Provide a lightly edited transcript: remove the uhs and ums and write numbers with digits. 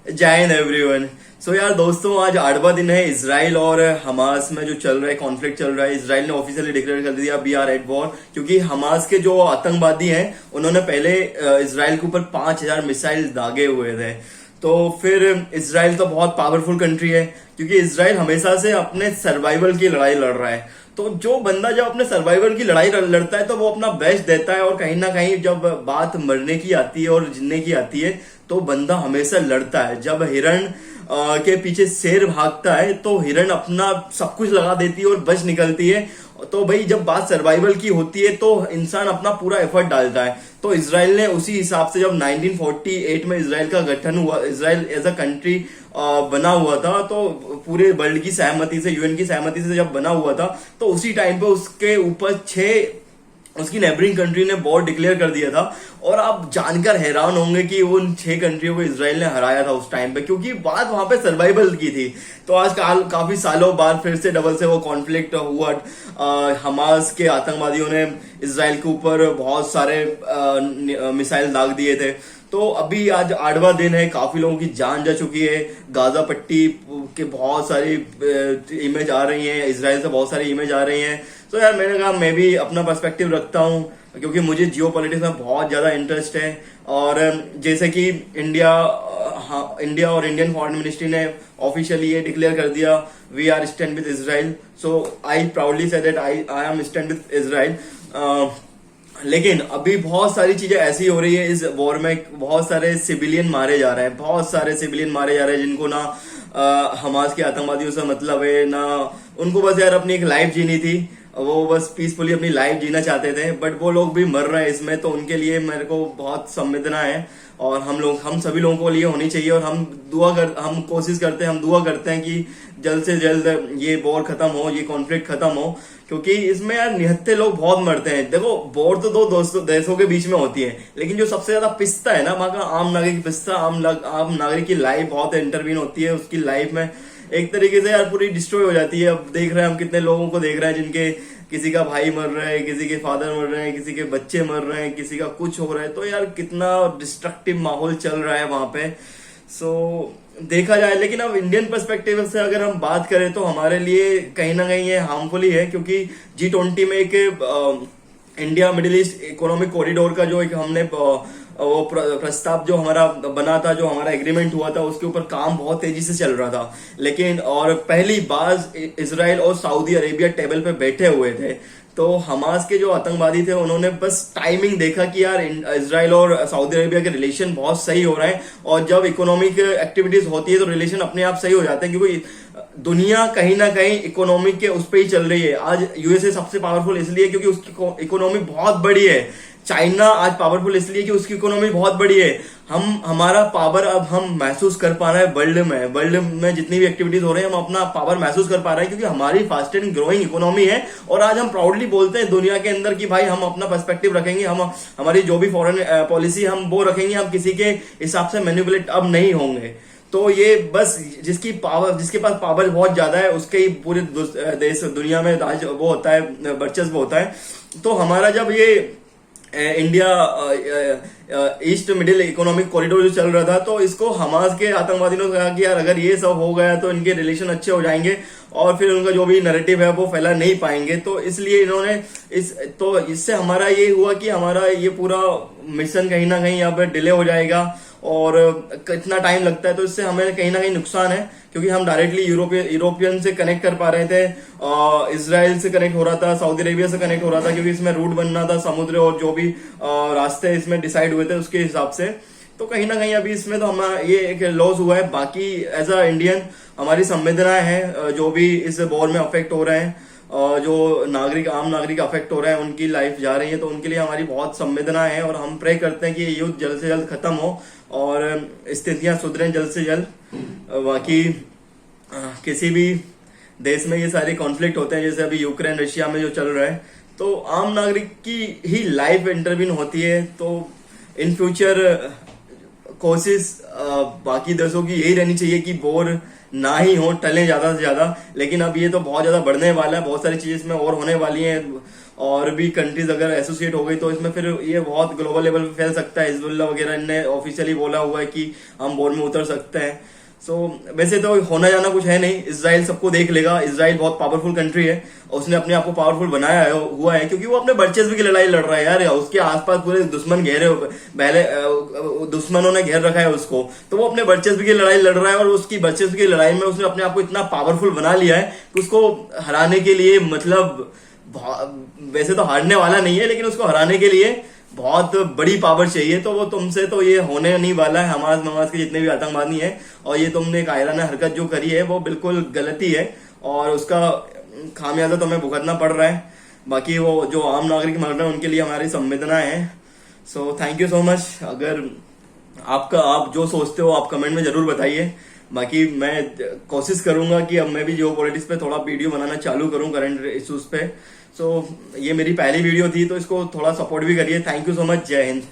जय हिंद एवरीवन। सो यार दोस्तों, आज 8वां दिन है इसराइल और हमास में जो चल रहा है, कॉन्फ्लिक्ट चल रहा है। इसराइल ने ऑफिशियली डिक्लेयर कर दिया वी आर एट वॉर, क्योंकि हमास के जो आतंकवादी हैं उन्होंने पहले इसराइल के ऊपर 5,000 मिसाइल दागे हुए थे। तो फिर इसराइल तो बहुत पावरफुल कंट्री है, क्योंकि इसराइल हमेशा से अपने सर्वाइवल की लड़ाई लड़ रहा है। तो जो बंदा जब अपने सर्वाइवल की लड़ाई लड़ता है तो वो अपना बेस्ट देता है, और कहीं ना कहीं जब बात मरने की आती है और जीने की आती है तो बंदा हमेशा लड़ता है। जब हिरण के पीछे शेर भागता है तो हिरण अपना सब कुछ लगा देती है और बच निकलती है। तो भाई जब बात सर्वाइवल की होती है तो इंसान अपना पूरा एफर्ट डालता है। तो इसराइल ने उसी हिसाब से, जब 1948 में इसराइल का गठन हुआ, इसराइल एज अ कंट्री बना हुआ था, तो पूरे वर्ल्ड की सहमति से, यूएन की सहमति से जब बना हुआ था, तो उसी टाइम पे उसके ऊपर उसकी नेबरिंग कंट्री ने वॉर डिक्लेयर कर दिया था। और आप जानकर हैरान होंगे कि उन 6 कंट्रियों को इसराइल ने हराया था उस टाइम पे, क्योंकि बात वहां पे सर्वाइवल की थी। तो आज काफी सालों बाद फिर से डबल से वो कॉन्फ्लिक्ट हुआ। हमास के आतंकवादियों ने इसराइल के ऊपर बहुत सारे मिसाइल दाग दिए थे। तो अभी आज 8वां दिन है, काफी लोगों की जान जा चुकी है। गाजा पट्टी के बहुत सारी इमेज आ रही हैं, इसराइल से बहुत सारी इमेज आ रही हैं। तो यार मैंने कहा मैं भी अपना पर्सपेक्टिव रखता हूं, क्योंकि मुझे जियो पॉलिटिक्स में बहुत ज्यादा इंटरेस्ट है। और जैसे कि इंडिया और इंडियन फॉरेन मिनिस्ट्री ने ऑफिशियली ये डिक्लेयर कर दिया we are stand with Israel. So I proudly say that I am stand with Israel. लेकिन अभी बहुत सारी चीजें ऐसी हो रही है इस वॉर में, बहुत सारे सिविलियन मारे जा रहे हैं, बहुत सारे सिविलियन मारे जा रहे हैं जिनको ना हमास के आतंकवादियों से मतलब है, ना उनको बस यार अपनी एक लाइफ जीनी थी। वो बस पीसफुली अपनी लाइफ जीना चाहते थे, बट वो लोग भी मर रहे हैं इसमें। तो उनके लिए मेरे को बहुत संवेदना है, और हम सभी लोगों को लिए होनी चाहिए। और हम कोशिश करते हैं, हम दुआ करते हैं कि जल्द से जल्द ये वॉर खत्म हो, ये कॉन्फ्लिक्ट खत्म हो, क्योंकि इसमें यार निहत्थे लोग बहुत मरते हैं। देखो, वॉर तो दो देशों के बीच में होती है, लेकिन जो सबसे ज्यादा पिसता है ना, वहां का आम नागरिक पिसता, आम नागरिक की लाइफ बहुत इंटरवीन होती है उसकी लाइफ में। एक तरीके से यार पूरी डिस्ट्रॉय हो जाती है। अब देख रहे हैं हम कितने लोगों को देख रहे हैं जिनके किसी का भाई मर रहा है, किसी के फादर मर रहे हैं, किसी के बच्चे मर रहे हैं, किसी का कुछ हो रहा है। तो यार कितना डिस्ट्रक्टिव माहौल चल रहा है वहां पे। सो देखा जाए, लेकिन अब इंडियन पर्सपेक्टिव से अगर हम बात करें तो हमारे लिए कहीं ना कहीं ये हार्मफुल ही है, क्योंकि G20 में एक India middle east economic corridor का जो एक हमने वो प्रस्ताव जो हमारा बना था, जो हमारा एग्रीमेंट हुआ था, उसके ऊपर काम बहुत तेजी से चल रहा था। लेकिन और पहली बार इसराइल और सऊदी अरेबिया टेबल पे बैठे हुए थे। तो हमास के जो आतंकवादी थे उन्होंने बस टाइमिंग देखा कि यार इसराइल और सऊदी अरेबिया के रिलेशन बहुत सही हो रहे हैं, और जब इकोनॉमिक एक्टिविटीज होती है तो रिलेशन अपने आप सही हो जाते हैं, क्योंकि दुनिया कहीं ना कहीं इकोनॉमिक के उस पर ही चल रही है। आज यूएसए सबसे पावरफुल इसलिए क्योंकि उसकी इकोनॉमी बहुत बड़ी है। चाइना आज पावरफुल इसलिए कि उसकी इकोनॉमी बहुत बड़ी है। हमारा पावर अब हम महसूस कर पा रहे हैं वर्ल्ड में जितनी भी एक्टिविटीज हो रही है, हम अपना पावर महसूस कर पा रहे हैं, क्योंकि हमारी फास्ट एंड ग्रोइंग इकोनॉमी है। और आज हम प्राउडली बोलते हैं दुनिया के अंदर कि भाई हम अपना पर्सपेक्टिव रखेंगे, हम हमारी जो भी फॉरेन पॉलिसी हम वो रखेंगे, हम किसी के हिसाब से मैनिपुलेट अब नहीं होंगे। तो ये बस जिसके पास पावर बहुत ज्यादा है उसके ही पूरे देश दुनिया में वो होता है, वर्चस्व होता है। तो हमारा जब ये India east middle economic corridor जो चल रहा था, तो इसको हमास के आतंकवादियों ने कहा कि यार अगर ये सब हो गया तो इनके रिलेशन अच्छे हो जाएंगे, और फिर उनका जो भी नैरेटिव है वो फैला नहीं पाएंगे। तो इसलिए इन्होंने इससे हमारा ये हुआ कि हमारा ये पूरा मिशन कहीं ना कहीं अब डिले हो जाएगा, और कितना टाइम लगता है। तो इससे हमें कहीं ना कहीं नुकसान है, क्योंकि हम डायरेक्टली यूरोपियन से कनेक्ट कर पा रहे थे, इसराइल से कनेक्ट हो रहा था, सऊदी अरेबिया से कनेक्ट हो रहा था, क्योंकि इसमें रूट बनना था समुद्र और जो भी रास्ते इसमें डिसाइड हुए थे उसके हिसाब से। तो कहीं ना कहीं अभी इसमें तो हमारा ये एक लॉस हुआ है। बाकी एज अ इंडियन हमारी संवेदनाएं हैं, जो भी इस वॉर में अफेक्ट हो रहे हैं, जो आम नागरिक अफेक्ट हो रहे हैं, उनकी लाइफ जा रही है, तो उनके लिए हमारी बहुत संवेदनाएं हैं। और हम प्रे करते हैं कि ये युद्ध जल्द से जल्द खत्म हो और स्थितियां सुधरें जल्द से जल्द। बाकी किसी भी देश में ये सारे कॉन्फ्लिक्ट होते हैं, जैसे अभी यूक्रेन रशिया में जो चल रहा है, तो आम नागरिक की ही लाइफ इंटरवीन होती है। तो इन फ्यूचर कोशिश बाकी देशों की यही रहनी चाहिए कि वॉर ना ही हो, टले ज्यादा से ज्यादा। लेकिन अब ये तो बहुत ज्यादा बढ़ने वाला है, बहुत सारी चीजें इसमें और होने वाली हैं, और भी कंट्रीज अगर एसोसिएट हो गई तो इसमें फिर ये बहुत ग्लोबल लेवल पे फैल सकता है। हिजबुल्ला वगैरह ने ऑफिशियली बोला हुआ है कि हम वॉर में उतर सकते हैं। सो वैसे तो होना जाना कुछ है नहीं, इसराइल सबको देख लेगा। इसराइल बहुत पावरफुल कंट्री है, उसने अपने आप को पावरफुल बनाया है हुआ है क्योंकि वो अपने वर्चस्व की लड़ाई लड़ रहा है यार। उसके आसपास पूरे दुश्मन घेरे पहले दुश्मनों ने घेर रखा है उसको, तो वो अपने वर्चस्व की लड़ाई लड़ रहा है और उसकी वर्चस्व की लड़ाई में उसने अपने आप को इतना पावरफुल बना लिया है कि उसको हराने के लिए मतलब वैसे तो हारने वाला नहीं है, लेकिन उसको हराने के लिए बहुत बड़ी पावर चाहिए। तो वो तुमसे तो ये होने नहीं वाला है। हमास ममास के जितने भी आतंकवादी हैं, और ये तुमने कायराना हरकत जो करी है वो बिल्कुल गलती है और उसका खामियाजा तुम्हें भुगतना पड़ रहा है। बाकी वो जो आम नागरिक मर रहे हैं उनके लिए हमारी संवेदना है। So thank you so much. अगर आप जो सोचते हो आप कमेंट में जरूर बताइए। बाकी मैं कोशिश करूंगा कि अब मैं भी जियो पॉलिटिक्स पे थोड़ा वीडियो बनाना चालू करूं करंट इश्यूज पे। सो ये मेरी पहली वीडियो थी तो इसको थोड़ा सपोर्ट भी करिए। Thank you so much. जय हिंद।